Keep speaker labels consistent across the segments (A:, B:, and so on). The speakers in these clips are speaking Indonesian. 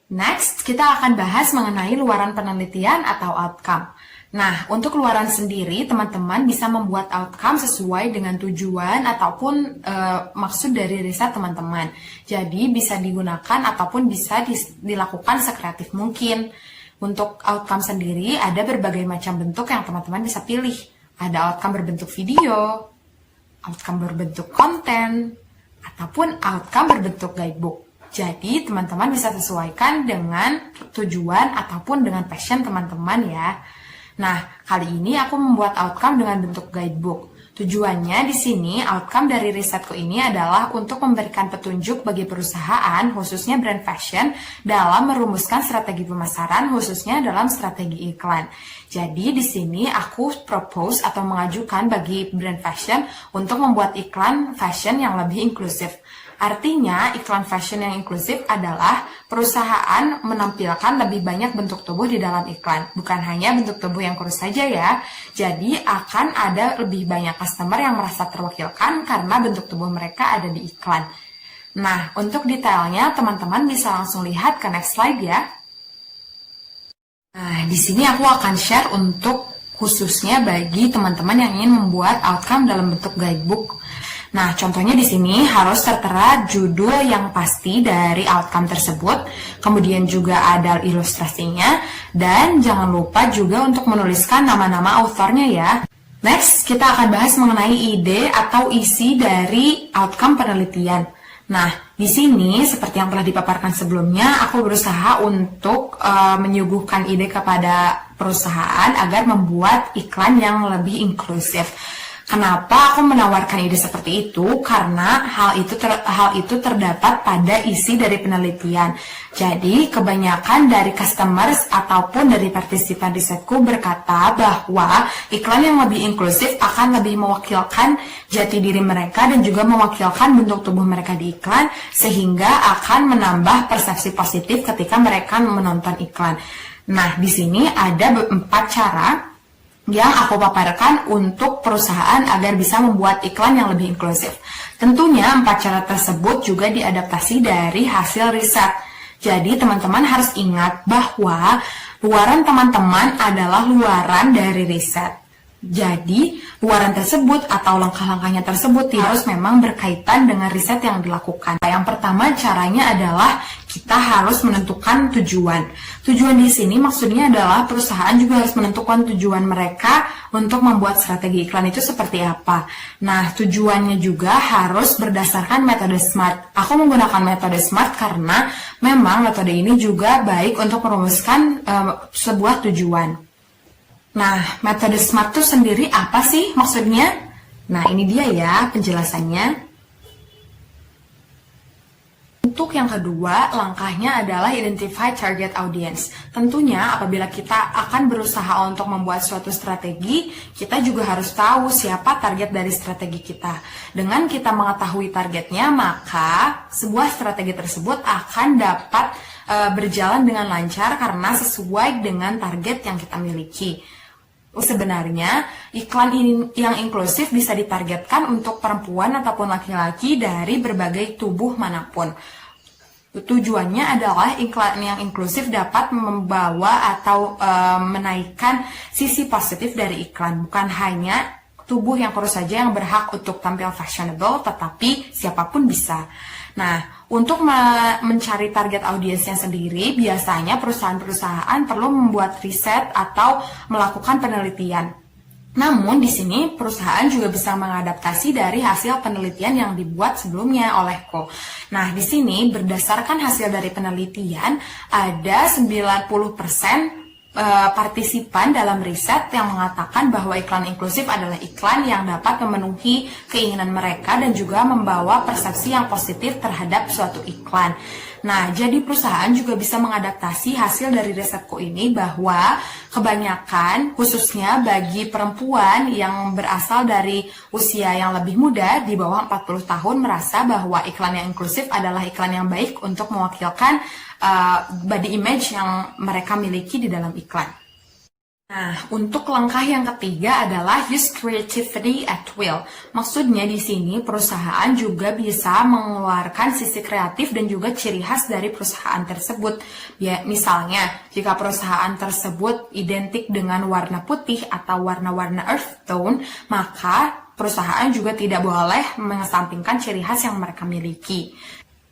A: Next, kita akan bahas mengenai luaran penelitian atau outcome. Nah, untuk luaran sendiri, teman-teman bisa membuat outcome sesuai dengan tujuan ataupun maksud dari riset teman-teman. Jadi, bisa digunakan ataupun bisa dilakukan sekreatif mungkin. Untuk outcome sendiri, ada berbagai macam bentuk yang teman-teman bisa pilih. Ada outcome berbentuk video, outcome berbentuk konten, ataupun outcome berbentuk guidebook. Jadi, teman-teman bisa sesuaikan dengan tujuan ataupun dengan passion teman-teman ya. Nah, kali ini aku membuat outcome dengan bentuk guidebook. Tujuannya di sini, outcome dari risetku ini adalah untuk memberikan petunjuk bagi perusahaan, khususnya brand fashion, dalam merumuskan strategi pemasaran, khususnya dalam strategi iklan. Jadi, di sini aku propose atau mengajukan bagi brand fashion untuk membuat iklan fashion yang lebih inklusif. Artinya, iklan fashion yang inklusif adalah perusahaan menampilkan lebih banyak bentuk tubuh di dalam iklan. Bukan hanya bentuk tubuh yang kurus saja ya. Jadi, akan ada lebih banyak customer yang merasa terwakilkan karena bentuk tubuh mereka ada di iklan. Nah, untuk detailnya, teman-teman bisa langsung lihat ke next slide ya. Nah, di sini aku akan share untuk khususnya bagi teman-teman yang ingin membuat outcome dalam bentuk guidebook. Nah, contohnya di sini harus tertera judul yang pasti dari outcome tersebut, kemudian juga ada ilustrasinya, dan jangan lupa juga untuk menuliskan nama-nama authornya ya. Next, kita akan bahas mengenai ide atau isi dari outcome penelitian. Nah, di sini seperti yang telah dipaparkan sebelumnya, aku berusaha untuk menyuguhkan ide kepada perusahaan agar membuat iklan yang lebih inklusif. Kenapa aku menawarkan ide seperti itu? Karena hal itu terdapat pada isi dari penelitian. Jadi, kebanyakan dari customers ataupun dari partisipan risetku berkata bahwa iklan yang lebih inklusif akan lebih mewakilkan jati diri mereka dan juga mewakilkan bentuk tubuh mereka di iklan, sehingga akan menambah persepsi positif ketika mereka menonton iklan. Nah, di sini ada 4 cara yang aku paparkan untuk perusahaan agar bisa membuat iklan yang lebih inklusif. Tentunya 4 cara tersebut juga diadaptasi dari hasil riset. Jadi teman-teman harus ingat bahwa luaran teman-teman adalah luaran dari riset. Jadi, luaran tersebut atau langkah-langkahnya tersebut harus memang berkaitan dengan riset yang dilakukan. Yang pertama caranya adalah kita harus menentukan tujuan. Tujuan di sini maksudnya adalah perusahaan juga harus menentukan tujuan mereka untuk membuat strategi iklan itu seperti apa. Nah, tujuannya juga harus berdasarkan metode SMART. Aku menggunakan metode SMART karena memang metode ini juga baik untuk merumuskan sebuah tujuan. Nah, metode SMART itu sendiri apa sih maksudnya? Nah, ini dia ya penjelasannya. Untuk yang kedua, langkahnya adalah identify target audience. Tentunya apabila kita akan berusaha untuk membuat suatu strategi, kita juga harus tahu siapa target dari strategi kita. Dengan kita mengetahui targetnya, maka sebuah strategi tersebut akan dapat berjalan dengan lancar karena sesuai dengan target yang kita miliki. Sebenarnya, iklan yang inklusif bisa ditargetkan untuk perempuan ataupun laki-laki dari berbagai tubuh manapun. Tujuannya adalah iklan yang inklusif dapat membawa atau menaikkan sisi positif dari iklan. Bukan hanya tubuh yang kurus saja yang berhak untuk tampil fashionable, tetapi siapapun bisa. Nah, untuk mencari target audiensnya sendiri, biasanya perusahaan-perusahaan perlu membuat riset atau melakukan penelitian. Namun, di sini perusahaan juga bisa mengadaptasi dari hasil penelitian yang dibuat sebelumnya olehku. Nah, di sini berdasarkan hasil dari penelitian, ada 90% partisipan dalam riset yang mengatakan bahwa iklan inklusif adalah iklan yang dapat memenuhi keinginan mereka dan juga membawa persepsi yang positif terhadap suatu iklan. Nah, jadi perusahaan juga bisa mengadaptasi hasil dari risetku ini bahwa kebanyakan, khususnya bagi perempuan yang berasal dari usia yang lebih muda, di bawah 40 tahun, merasa bahwa iklan yang inklusif adalah iklan yang baik untuk mewakilkan body image yang mereka miliki di dalam iklan. Nah, untuk langkah yang ketiga adalah use creativity at will. Maksudnya di sini perusahaan juga bisa mengeluarkan sisi kreatif dan juga ciri khas dari perusahaan tersebut. Ya, misalnya, jika perusahaan tersebut identik dengan warna putih atau warna-warna earth tone, maka perusahaan juga tidak boleh mengesampingkan ciri khas yang mereka miliki.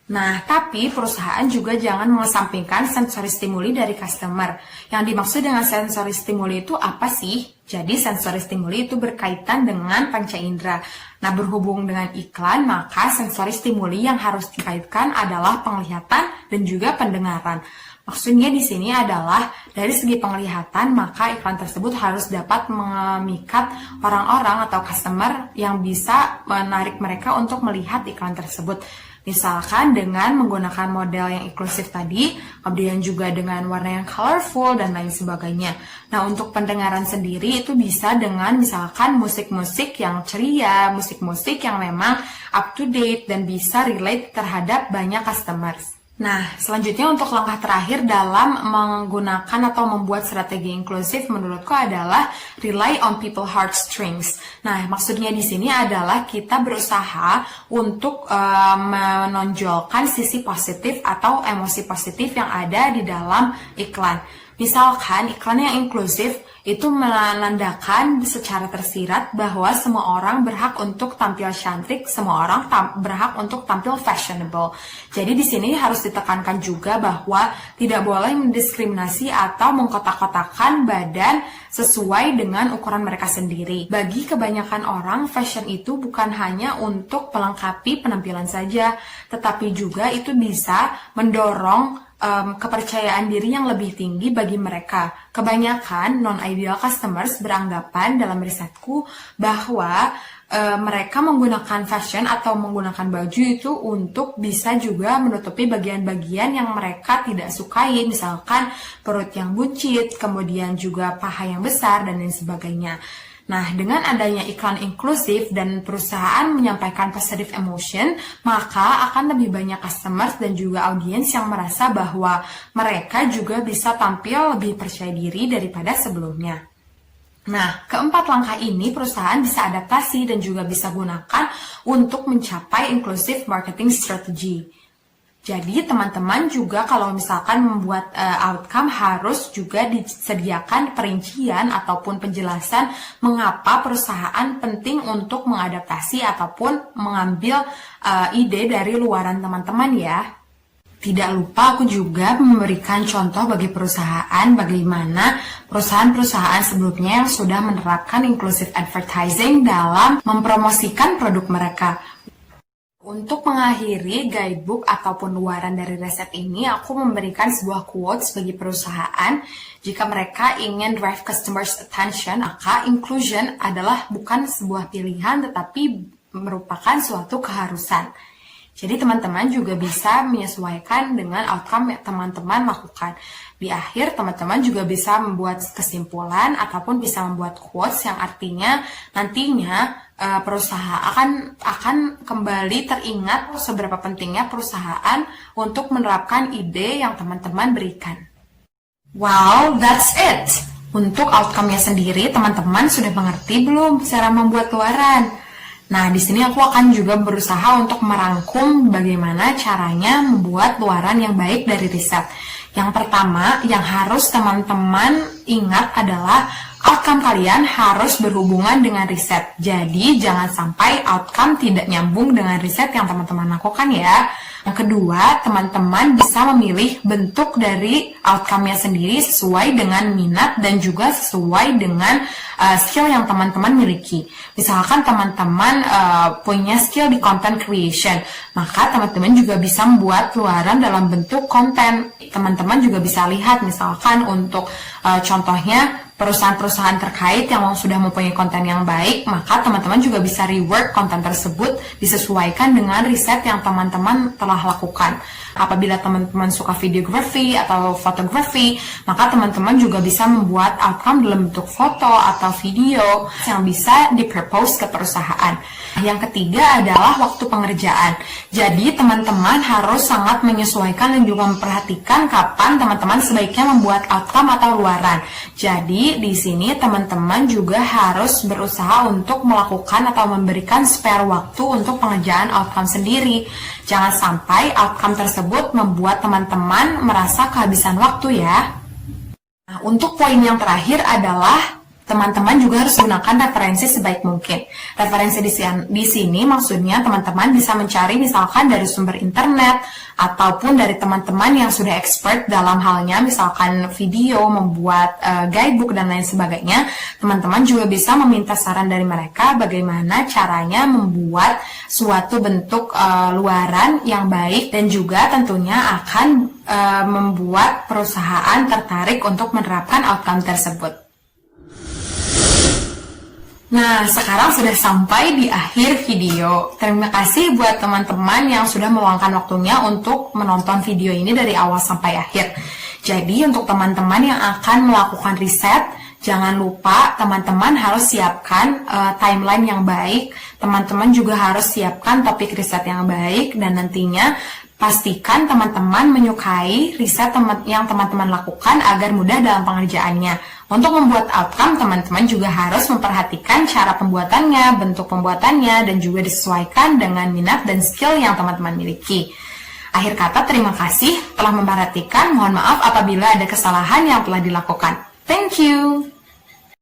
A: Nah, tapi perusahaan juga jangan mengesampingkan sensory stimuli dari customer. Yang dimaksud dengan sensory stimuli itu apa sih? Jadi, sensory stimuli itu berkaitan dengan panca indera. Nah, berhubung dengan iklan, maka sensory stimuli yang harus dikaitkan adalah penglihatan dan juga pendengaran. Maksudnya di sini adalah dari segi penglihatan, maka iklan tersebut harus dapat memikat orang-orang atau customer yang bisa menarik mereka untuk melihat iklan tersebut. Misalkan dengan menggunakan model yang inklusif tadi, kemudian juga dengan warna yang colorful dan lain sebagainya. Nah, untuk pendengaran sendiri itu bisa dengan misalkan musik-musik yang ceria, musik-musik yang memang up to date dan bisa relate terhadap banyak customers. Nah, selanjutnya untuk langkah terakhir dalam menggunakan atau membuat strategi inklusif menurutku adalah rely on people heartstrings. Nah, maksudnya di sini adalah kita berusaha untuk menonjolkan sisi positif atau emosi positif yang ada di dalam iklan. Misalkan iklan yang inklusif itu menandakan secara tersirat bahwa semua orang berhak untuk tampil cantik, semua orang berhak untuk tampil fashionable. Jadi di sini harus ditekankan juga bahwa tidak boleh mendiskriminasi atau mengkotak-kotakan badan sesuai dengan ukuran mereka sendiri. Bagi kebanyakan orang, fashion itu bukan hanya untuk melengkapi penampilan saja, tetapi juga itu bisa mendorong kepercayaan diri yang lebih tinggi bagi mereka. Kebanyakan non-ideal customers beranggapan dalam risetku bahwa mereka menggunakan fashion atau menggunakan baju itu untuk bisa juga menutupi bagian-bagian yang mereka tidak sukai, misalkan perut yang buncit, kemudian juga paha yang besar, dan lain sebagainya. Nah, dengan adanya iklan inklusif dan perusahaan menyampaikan positive emotion, maka akan lebih banyak customers dan juga audiens yang merasa bahwa mereka juga bisa tampil lebih percaya diri daripada sebelumnya. Nah, keempat langkah ini perusahaan bisa adaptasi dan juga bisa gunakan untuk mencapai inclusive marketing strategy. Jadi teman-teman juga kalau misalkan membuat outcome harus juga disediakan perincian ataupun penjelasan mengapa perusahaan penting untuk mengadaptasi ataupun mengambil ide dari luaran teman-teman ya. Tidak lupa aku juga memberikan contoh bagi perusahaan bagaimana perusahaan-perusahaan sebelumnya yang sudah menerapkan inclusive advertising dalam mempromosikan produk mereka. Untuk mengakhiri guidebook ataupun luaran dari resep ini, aku memberikan sebuah quotes bagi perusahaan. Jika mereka ingin drive customers' attention, maka inclusion adalah bukan sebuah pilihan tetapi merupakan suatu keharusan. Jadi teman-teman juga bisa menyesuaikan dengan outcome yang teman-teman lakukan. Di akhir teman-teman juga bisa membuat kesimpulan ataupun bisa membuat quotes yang artinya nantinya perusahaan akan kembali teringat seberapa pentingnya perusahaan untuk menerapkan ide yang teman-teman berikan. Wow, that's it! Untuk outcome-nya sendiri, teman-teman sudah mengerti belum cara membuat luaran? Nah, di sini aku akan juga berusaha untuk merangkum bagaimana caranya membuat luaran yang baik dari riset. Yang pertama, yang harus teman-teman ingat adalah outcome kalian harus berhubungan dengan riset. Jadi, jangan sampai outcome tidak nyambung dengan riset yang teman-teman lakukan ya. Yang kedua, teman-teman bisa memilih bentuk dari outcome-nya sendiri sesuai dengan minat dan juga sesuai dengan skill yang teman-teman miliki. Misalkan teman-teman punya skill di content creation, maka teman-teman juga bisa membuat luaran dalam bentuk konten. Teman-teman juga bisa lihat misalkan untuk contohnya perusahaan-perusahaan terkait yang sudah mempunyai konten yang baik, maka teman-teman juga bisa rework konten tersebut disesuaikan dengan riset yang teman-teman telah lakukan. Apabila teman-teman suka videography atau fotografi, maka teman-teman juga bisa membuat outcome dalam bentuk foto atau video yang bisa di-propose ke perusahaan. Yang ketiga adalah waktu pengerjaan. Jadi teman-teman harus sangat menyesuaikan dan juga memperhatikan kapan teman-teman sebaiknya membuat outcome atau luaran. Jadi di sini teman-teman juga harus berusaha untuk melakukan atau memberikan spare waktu untuk pengerjaan outcome sendiri. Jangan sampai outcome tersebut membuat teman-teman merasa kehabisan waktu ya. Nah, untuk poin yang terakhir adalah teman-teman juga harus gunakan referensi sebaik mungkin. Referensi di sini maksudnya teman-teman bisa mencari misalkan dari sumber internet ataupun dari teman-teman yang sudah expert dalam halnya misalkan video, membuat guidebook dan lain sebagainya. Teman-teman juga bisa meminta saran dari mereka bagaimana caranya membuat suatu bentuk luaran yang baik dan juga tentunya akan membuat perusahaan tertarik untuk menerapkan outcome tersebut. Nah, sekarang sudah sampai di akhir video. Terima kasih buat teman-teman yang sudah meluangkan waktunya untuk menonton video ini dari awal sampai akhir. Jadi, untuk teman-teman yang akan melakukan riset, jangan lupa teman-teman harus siapkan timeline yang baik. Teman-teman juga harus siapkan topik riset yang baik dan nantinya pastikan teman-teman menyukai riset yang teman-teman lakukan agar mudah dalam pengerjaannya. Untuk membuat outcome, teman-teman juga harus memperhatikan cara pembuatannya, bentuk pembuatannya, dan juga disesuaikan dengan minat dan skill yang teman-teman miliki. Akhir kata, terima kasih telah memperhatikan. Mohon maaf apabila ada kesalahan yang telah dilakukan. Thank you!